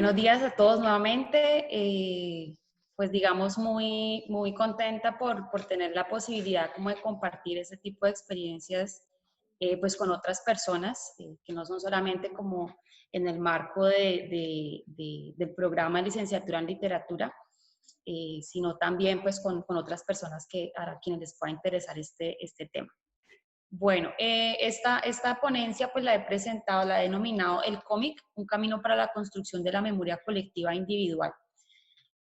Buenos días a todos nuevamente. Pues digamos muy contenta por tener la posibilidad como de compartir ese tipo de experiencias pues con otras personas que no son solamente como en el marco del programa de licenciatura en literatura, sino también pues con otras personas a quienes les pueda interesar este tema. Bueno, esta ponencia pues la he presentado, la he denominado El cómic, un camino para la construcción de la memoria colectiva e individual.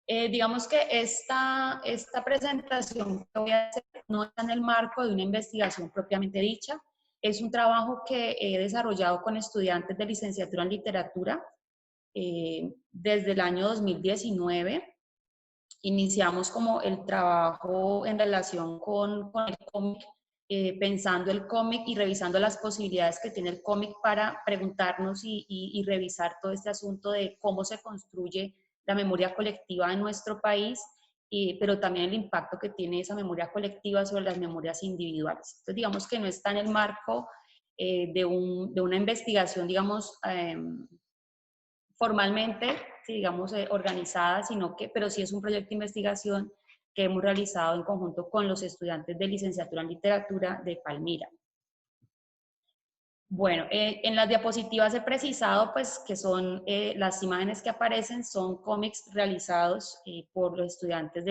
Digamos que esta presentación que voy a hacer no está en el marco de una investigación propiamente dicha, es un trabajo que he desarrollado con estudiantes de licenciatura en literatura desde el año 2019. Iniciamos como el trabajo en relación con el cómic, pensando el cómic y revisando las posibilidades que tiene el cómic para preguntarnos y revisar todo este asunto de cómo se construye la memoria colectiva en nuestro país, pero también el impacto que tiene esa memoria colectiva sobre las memorias individuales. Entonces, digamos que no está en el marco de una investigación, digamos, formalmente, sí, digamos, organizada, pero sí es un proyecto de investigación que hemos realizado en conjunto con los estudiantes de licenciatura en literatura de Palmira. Bueno, en las diapositivas he precisado pues que son las imágenes que aparecen son cómics realizados por los estudiantes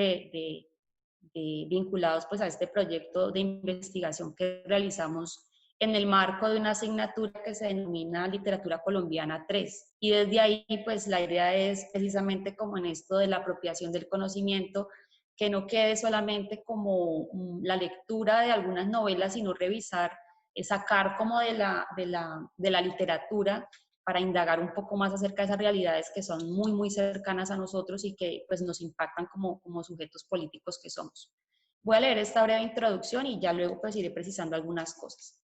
vinculados pues a este proyecto de investigación que realizamos en el marco de una asignatura que se denomina Literatura Colombiana 3. Y desde ahí, pues la idea es precisamente como en esto de la apropiación del conocimiento, que no quede solamente como la lectura de algunas novelas, sino revisar, sacar como de la literatura para indagar un poco más acerca de esas realidades que son muy cercanas a nosotros y que pues nos impactan como sujetos políticos que somos. Voy a leer esta breve introducción y ya luego pues iré precisando algunas cosas.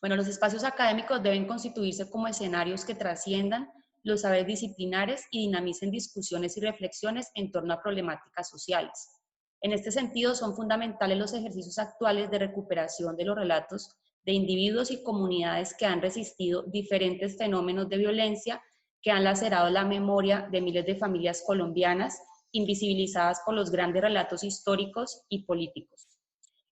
Bueno, los espacios académicos deben constituirse como escenarios que trasciendan los saberes disciplinares y dinamicen discusiones y reflexiones en torno a problemáticas sociales. En este sentido, son fundamentales los ejercicios actuales de recuperación de los relatos de individuos y comunidades que han resistido diferentes fenómenos de violencia que han lacerado la memoria de miles de familias colombianas, invisibilizadas por los grandes relatos históricos y políticos.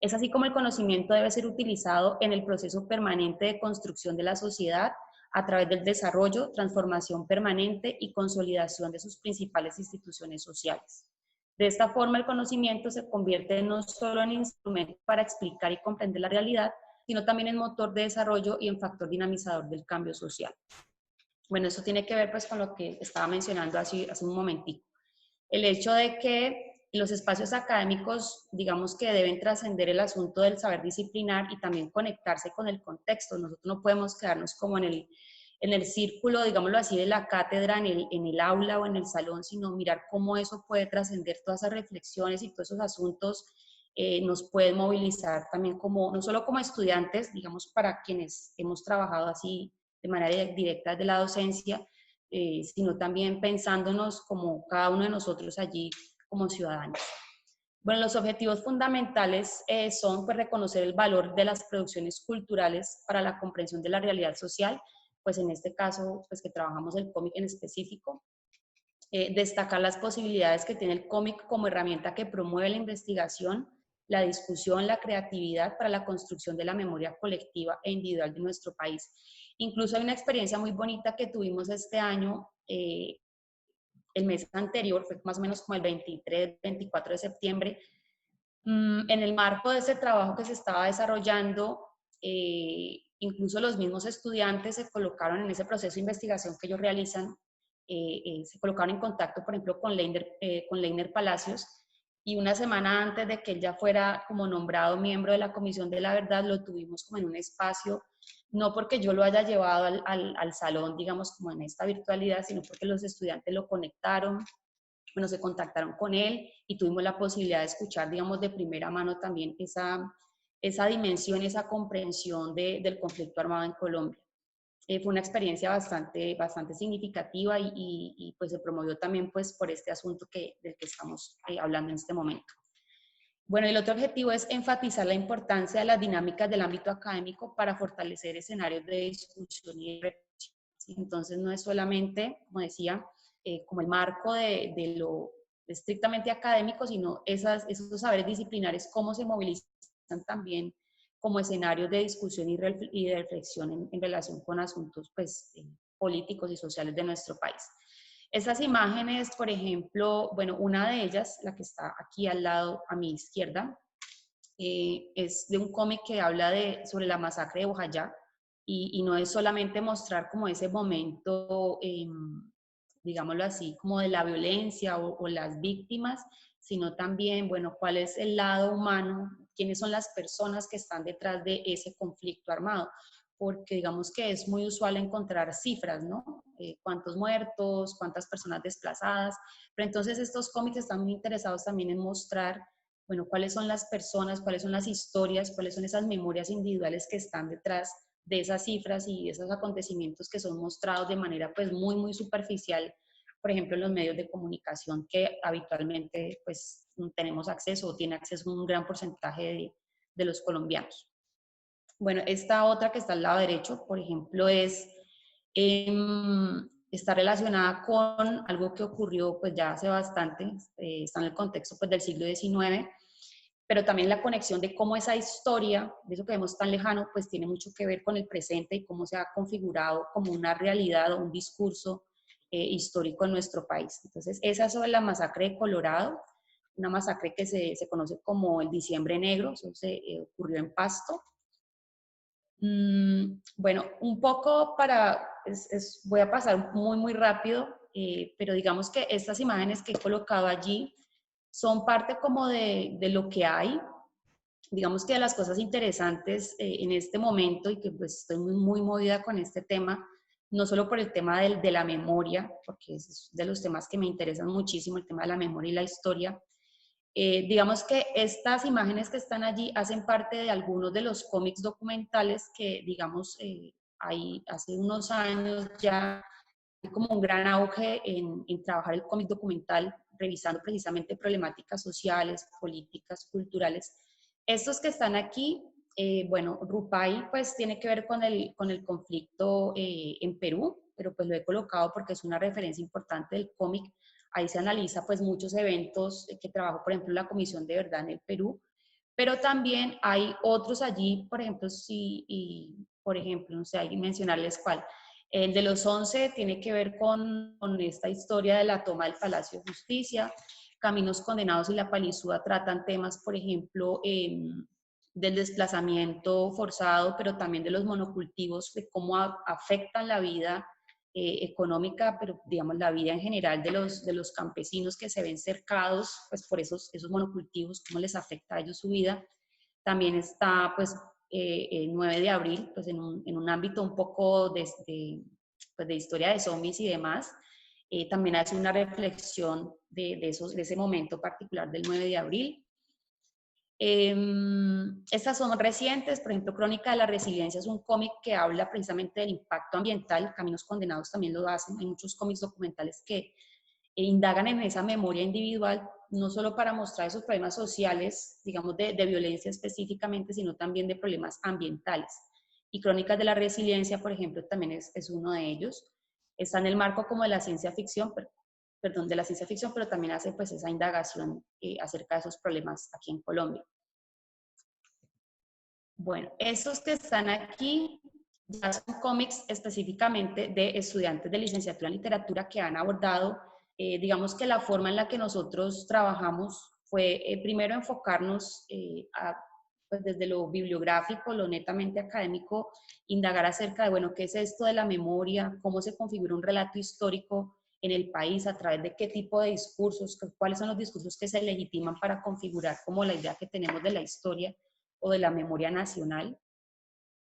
Es así como el conocimiento debe ser utilizado en el proceso permanente de construcción de la sociedad a través del desarrollo, transformación permanente y consolidación de sus principales instituciones sociales. De esta forma, el conocimiento se convierte no solo en instrumento para explicar y comprender la realidad, sino también en motor de desarrollo y en factor dinamizador del cambio social. Bueno, eso tiene que ver pues con lo que estaba mencionando hace un momentico. El hecho de que los espacios académicos, digamos que deben trascender el asunto del saber disciplinar y también conectarse con el contexto. Nosotros no podemos quedarnos como en el círculo, digámoslo así, de la cátedra, en el aula o en el salón, sino mirar cómo eso puede trascender todas esas reflexiones y todos esos asuntos nos pueden movilizar también como, no solo como estudiantes, digamos, para quienes hemos trabajado así de manera directa de la docencia, sino también pensándonos como cada uno de nosotros allí como ciudadanos. Bueno, los objetivos fundamentales son pues, reconocer el valor de las producciones culturales para la comprensión de la realidad social, pues en este caso, pues que trabajamos el cómic en específico, destacar las posibilidades que tiene el cómic como herramienta que promueve la investigación, la discusión, la creatividad para la construcción de la memoria colectiva e individual de nuestro país. Incluso hay una experiencia muy bonita que tuvimos este año, el mes anterior, fue más o menos como el 23, 24 de septiembre, en el marco de ese trabajo que se estaba desarrollando, incluso los mismos estudiantes se colocaron en ese proceso de investigación que ellos realizan, se colocaron en contacto, por ejemplo, con Leiner Palacios, y una semana antes de que él ya fuera como nombrado miembro de la Comisión de la Verdad, lo tuvimos como en un espacio, no porque yo lo haya llevado al salón, digamos, como en esta virtualidad, sino porque los estudiantes lo conectaron, bueno, se contactaron con él y tuvimos la posibilidad de escuchar, digamos, de primera mano también esa dimensión, esa comprensión del conflicto armado en Colombia. Fue una experiencia bastante significativa y pues se promovió también pues por este asunto del que estamos hablando en este momento. Bueno, el otro objetivo es enfatizar la importancia de las dinámicas del ámbito académico para fortalecer escenarios de discusión y reflexión. Entonces no es solamente, como decía, como el marco de lo estrictamente académico, sino esos saberes disciplinares, cómo se movilizan también como escenarios de discusión y de reflexión en relación con asuntos pues, políticos y sociales de nuestro país. Estas imágenes, por ejemplo, bueno, una de ellas, la que está aquí al lado a mi izquierda, es de un cómic que habla sobre la masacre de Bojayá, y no es solamente mostrar como ese momento, digámoslo así, como de la violencia o las víctimas, sino también, bueno, cuál es el lado humano, quiénes son las personas que están detrás de ese conflicto armado, porque digamos que es muy usual encontrar cifras, ¿no? Cuántos muertos, cuántas personas desplazadas, pero entonces estos cómics están muy interesados también en mostrar, bueno, cuáles son las personas, cuáles son las historias, cuáles son esas memorias individuales que están detrás de esas cifras y esos acontecimientos que son mostrados de manera pues muy superficial, por ejemplo, en los medios de comunicación que habitualmente pues tenemos acceso o tiene acceso un gran porcentaje de los colombianos. Bueno, esta otra que está al lado derecho, por ejemplo, está relacionada con algo que ocurrió pues ya hace bastante, está en el contexto pues del siglo XIX, pero también la conexión de cómo esa historia, de eso que vemos tan lejano, pues tiene mucho que ver con el presente y cómo se ha configurado como una realidad o un discurso histórico en nuestro país. Entonces, esa sobre la masacre de Colorado, una masacre que se conoce como el Diciembre Negro, eso ocurrió en Pasto. Bueno, un poco voy a pasar muy rápido, pero digamos que estas imágenes que he colocado allí son parte como de lo que hay. Digamos que de las cosas interesantes en este momento, y que pues estoy muy movida con este tema, no solo por el tema de la memoria, porque es de los temas que me interesan muchísimo, el tema de la memoria y la historia. Digamos que estas imágenes que están allí hacen parte de algunos de los cómics documentales que, digamos, hace unos años ya hay como un gran auge en trabajar el cómic documental, revisando precisamente problemáticas sociales, políticas, culturales. Estos que están aquí, bueno, Rupay pues tiene que ver con el conflicto en Perú, pero pues lo he colocado porque es una referencia importante del cómic. Ahí se analiza pues muchos eventos que trabajó, por ejemplo, la Comisión de Verdad en el Perú, pero también hay otros allí, por ejemplo, por ejemplo, no sé, hay que mencionarles cuál. El de los 11 tiene que ver con esta historia de la toma del Palacio de Justicia. Caminos Condenados y La Palizúa tratan temas, por ejemplo, del desplazamiento forzado, pero también de los monocultivos, de cómo afectan la vida económica, pero digamos la vida en general de los campesinos que se ven cercados pues, por esos monocultivos, cómo les afecta a ellos su vida. También está pues el 9 de abril, pues en un ámbito un poco pues, de historia de zombies y demás. También hace una reflexión de ese momento particular del 9 de abril. Estas son recientes, por ejemplo, Crónica de la Resiliencia es un cómic que habla precisamente del impacto ambiental, Caminos Condenados también lo hacen, hay muchos cómics documentales que indagan en esa memoria individual, no solo para mostrar esos problemas sociales, digamos, de violencia específicamente, sino también de problemas ambientales. Y Crónicas de la Resiliencia, por ejemplo, también es uno de ellos. Está en el marco como de la ciencia ficción, perdón, de la ciencia ficción, pero también hace pues esa indagación acerca de esos problemas aquí en Colombia. Bueno, esos que están aquí ya son cómics específicamente de estudiantes de licenciatura en literatura que han abordado, digamos que la forma en la que nosotros trabajamos fue primero enfocarnos pues desde lo bibliográfico, lo netamente académico, indagar acerca de, bueno, qué es esto de la memoria, cómo se configura un relato histórico en el país, a través de qué tipo de discursos, cuáles son los discursos que se legitiman para configurar como la idea que tenemos de la historia o de la memoria nacional.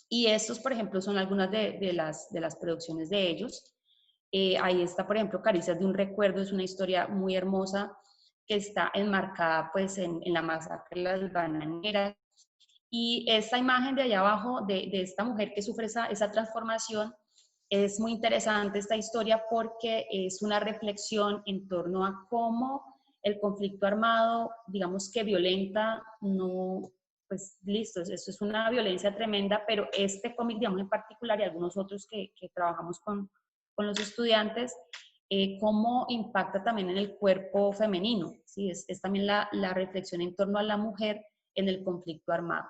Y estos, por ejemplo, son algunas de las producciones de ellos. Ahí está, por ejemplo, Caricias de un Recuerdo, es una historia muy hermosa que está enmarcada pues en la masacre de las bananeras. Y esta imagen de allá abajo de esta mujer que sufre esa transformación, es muy interesante esta historia porque es una reflexión en torno a cómo el conflicto armado, digamos que violenta, no, pues listo, eso es una violencia tremenda, pero este cómic, digamos en particular, y algunos otros que trabajamos con los estudiantes, cómo impacta también en el cuerpo femenino, ¿sí? Es también la reflexión en torno a la mujer en el conflicto armado.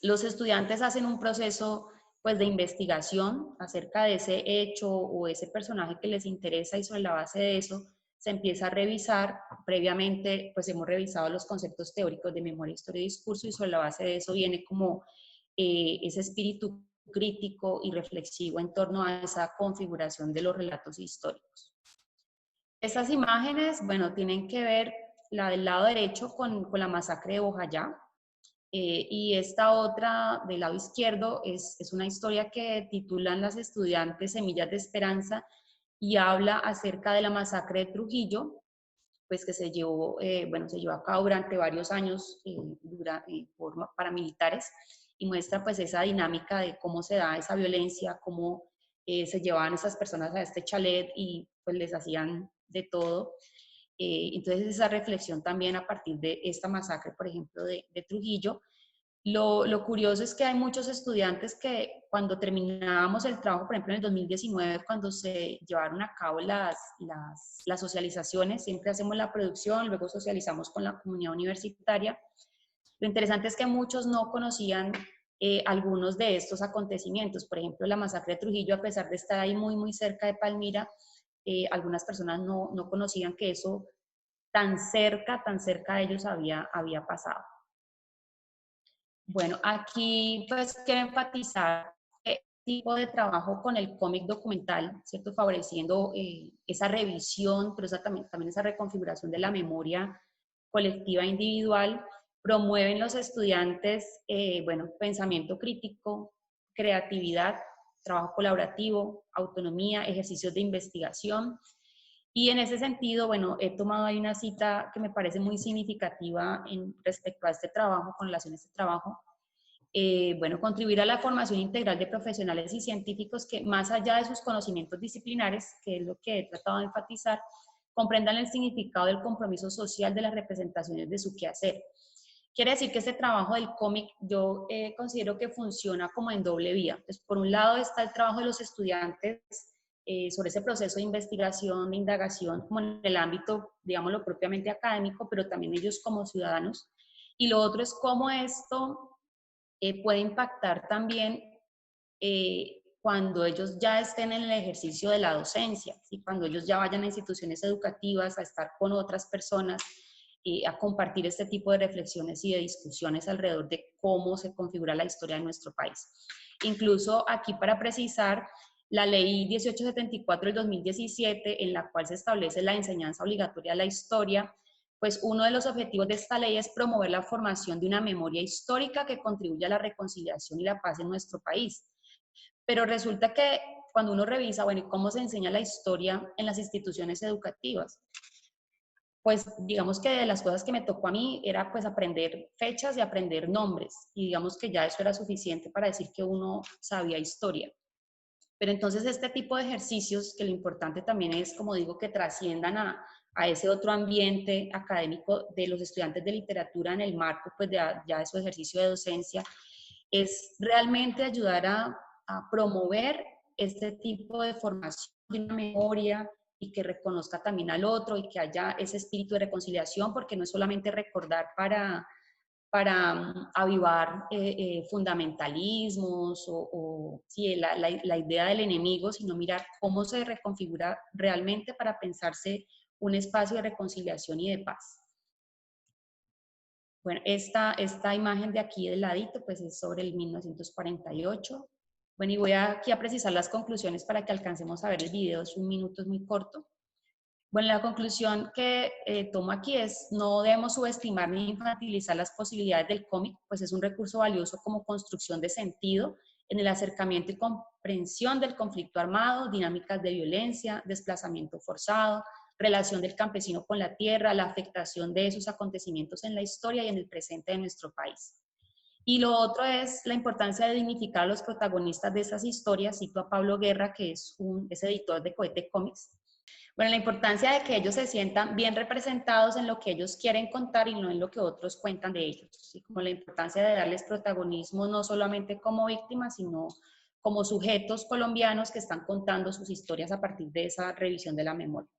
Los estudiantes hacen un proceso pues, de investigación acerca de ese hecho o ese personaje que les interesa, y sobre la base de eso se empieza a revisar. Previamente pues hemos revisado los conceptos teóricos de memoria, historia y discurso, y sobre la base de eso viene como ese espíritu crítico y reflexivo en torno a esa configuración de los relatos históricos. Estas imágenes, bueno, tienen que ver la del lado derecho con la masacre de Bojayá, y esta otra del lado izquierdo es una historia que titulan las estudiantes Semillas de Esperanza, y habla acerca de la masacre de Trujillo, pues que se llevó, se llevó a cabo durante varios años por paramilitares, y muestra pues esa dinámica de cómo se da esa violencia, cómo se llevaban esas personas a este chalet y pues les hacían de todo. Entonces esa reflexión también a partir de esta masacre, por ejemplo, de Trujillo. Lo curioso es que hay muchos estudiantes que cuando terminábamos el trabajo, por ejemplo en el 2019, cuando se llevaron a cabo las socializaciones, siempre hacemos la producción, luego socializamos con la comunidad universitaria. Lo interesante es que muchos no conocían algunos de estos acontecimientos. Por ejemplo, la masacre de Trujillo, a pesar de estar ahí muy, muy cerca de Palmira, algunas personas no conocían que eso tan cerca de ellos había pasado. Bueno, aquí pues quiero enfatizar el tipo de trabajo con el cómic documental, ¿cierto? Favoreciendo esa revisión, pero también esa reconfiguración de la memoria colectiva e individual. Promueven los estudiantes, pensamiento crítico, creatividad, trabajo colaborativo, autonomía, ejercicios de investigación. Y en ese sentido, bueno, he tomado ahí una cita que me parece muy significativa respecto a este trabajo, con relación a este trabajo. Contribuir a la formación integral de profesionales y científicos que, más allá de sus conocimientos disciplinares, que es lo que he tratado de enfatizar, comprendan el significado del compromiso social de las representaciones de su quehacer. Quiere decir que este trabajo del cómic yo considero que funciona como en doble vía. Pues, por un lado está el trabajo de los estudiantes sobre ese proceso de investigación, de indagación, como en el ámbito, digámoslo, propiamente académico, pero también ellos como ciudadanos. Y lo otro es cómo esto puede impactar también cuando ellos ya estén en el ejercicio de la docencia, ¿sí? Cuando ellos ya vayan a instituciones educativas, a estar con otras personas, a compartir este tipo de reflexiones y de discusiones alrededor de cómo se configura la historia de nuestro país. Incluso aquí, para precisar, la ley 1874 del 2017, en la cual se establece la enseñanza obligatoria de la historia, pues uno de los objetivos de esta ley es promover la formación de una memoria histórica que contribuya a la reconciliación y la paz en nuestro país. Pero resulta que cuando uno revisa, bueno, ¿y cómo se enseña la historia en las instituciones educativas? Pues digamos que de las cosas que me tocó a mí era pues aprender fechas y aprender nombres, y digamos que ya eso era suficiente para decir que uno sabía historia. Pero entonces este tipo de ejercicios, que lo importante también es, como digo, que trasciendan a ese otro ambiente académico de los estudiantes de literatura en el marco pues ya de su ejercicio de docencia, es realmente ayudar a promover este tipo de formación de una memoria, y que reconozca también al otro, y que haya ese espíritu de reconciliación, porque no es solamente recordar para avivar fundamentalismos sí, la idea del enemigo, sino mirar cómo se reconfigura realmente para pensarse un espacio de reconciliación y de paz. Bueno, esta imagen de aquí del ladito pues es sobre el 1948. Bueno, y voy aquí a precisar las conclusiones para que alcancemos a ver el video, es un minuto, es muy corto. Bueno, la conclusión que tomo aquí es: no debemos subestimar ni infantilizar las posibilidades del cómic, pues es un recurso valioso como construcción de sentido en el acercamiento y comprensión del conflicto armado, dinámicas de violencia, desplazamiento forzado, relación del campesino con la tierra, la afectación de esos acontecimientos en la historia y en el presente de nuestro país. Y lo otro es la importancia de dignificar a los protagonistas de esas historias. Cito a Pablo Guerra, que es editor de Cohete Comics. Bueno, la importancia de que ellos se sientan bien representados en lo que ellos quieren contar y no en lo que otros cuentan de ellos, ¿sí? Como la importancia de darles protagonismo no solamente como víctimas, sino como sujetos colombianos que están contando sus historias a partir de esa revisión de la memoria.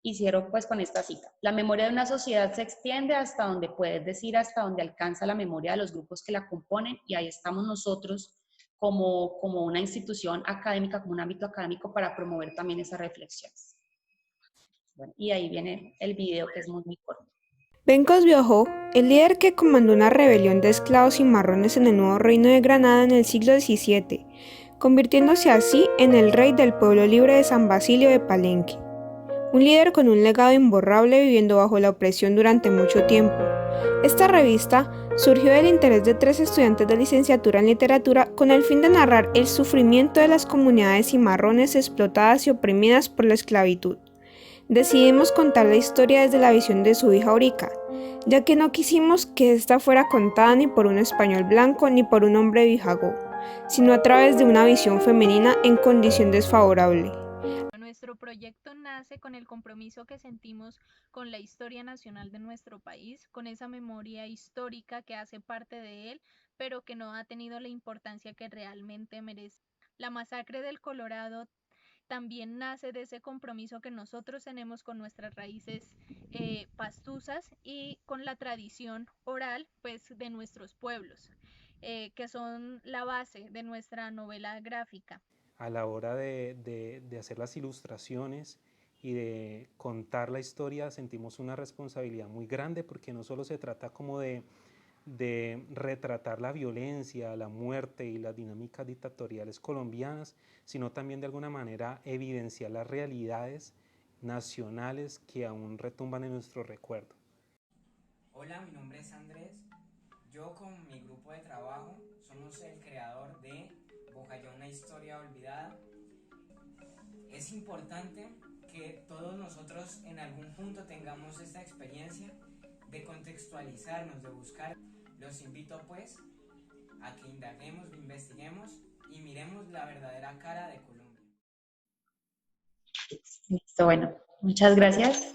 Y cierro pues con esta cita. La memoria de una sociedad se extiende hasta donde puede, es decir, hasta donde alcanza la memoria de los grupos que la componen, y ahí estamos nosotros como una institución académica, como un ámbito académico para promover también esas reflexiones. Bueno, y ahí viene el video, que es muy, muy corto. Bencos Biojó, el líder que comandó una rebelión de esclavos cimarrones en el nuevo reino de Granada en el siglo XVII, convirtiéndose así en el rey del pueblo libre de San Basilio de Palenque. Un líder con un legado imborrable viviendo bajo la opresión durante mucho tiempo. Esta revista surgió del interés de 3 estudiantes de licenciatura en literatura con el fin de narrar el sufrimiento de las comunidades cimarrones explotadas y oprimidas por la esclavitud. Decidimos contar la historia desde la visión de su hija Aurica, ya que no quisimos que esta fuera contada ni por un español blanco ni por un hombre bijagó, sino a través de una visión femenina en condición desfavorable. Nuestro proyecto nace con el compromiso que sentimos con la historia nacional de nuestro país, con esa memoria histórica que hace parte de él, pero que no ha tenido la importancia que realmente merece. La masacre del Colorado también nace de ese compromiso que nosotros tenemos con nuestras raíces pastusas y con la tradición oral pues, de nuestros pueblos, que son la base de nuestra novela gráfica. A la hora de hacer las ilustraciones y de contar la historia sentimos una responsabilidad muy grande, porque no solo se trata como de retratar la violencia, la muerte y las dinámicas dictatoriales colombianas, sino también de alguna manera evidenciar las realidades nacionales que aún retumban en nuestro recuerdo. Hola, mi nombre es Andrés. Yo con mi grupo de trabajo somos el creador de Bojayá, una historia olvidada. Es importante que todos nosotros en algún punto tengamos esta experiencia de contextualizarnos, de buscar. Los invito pues a que indaguemos, investiguemos y miremos la verdadera cara de Colombia. Listo, bueno, muchas gracias.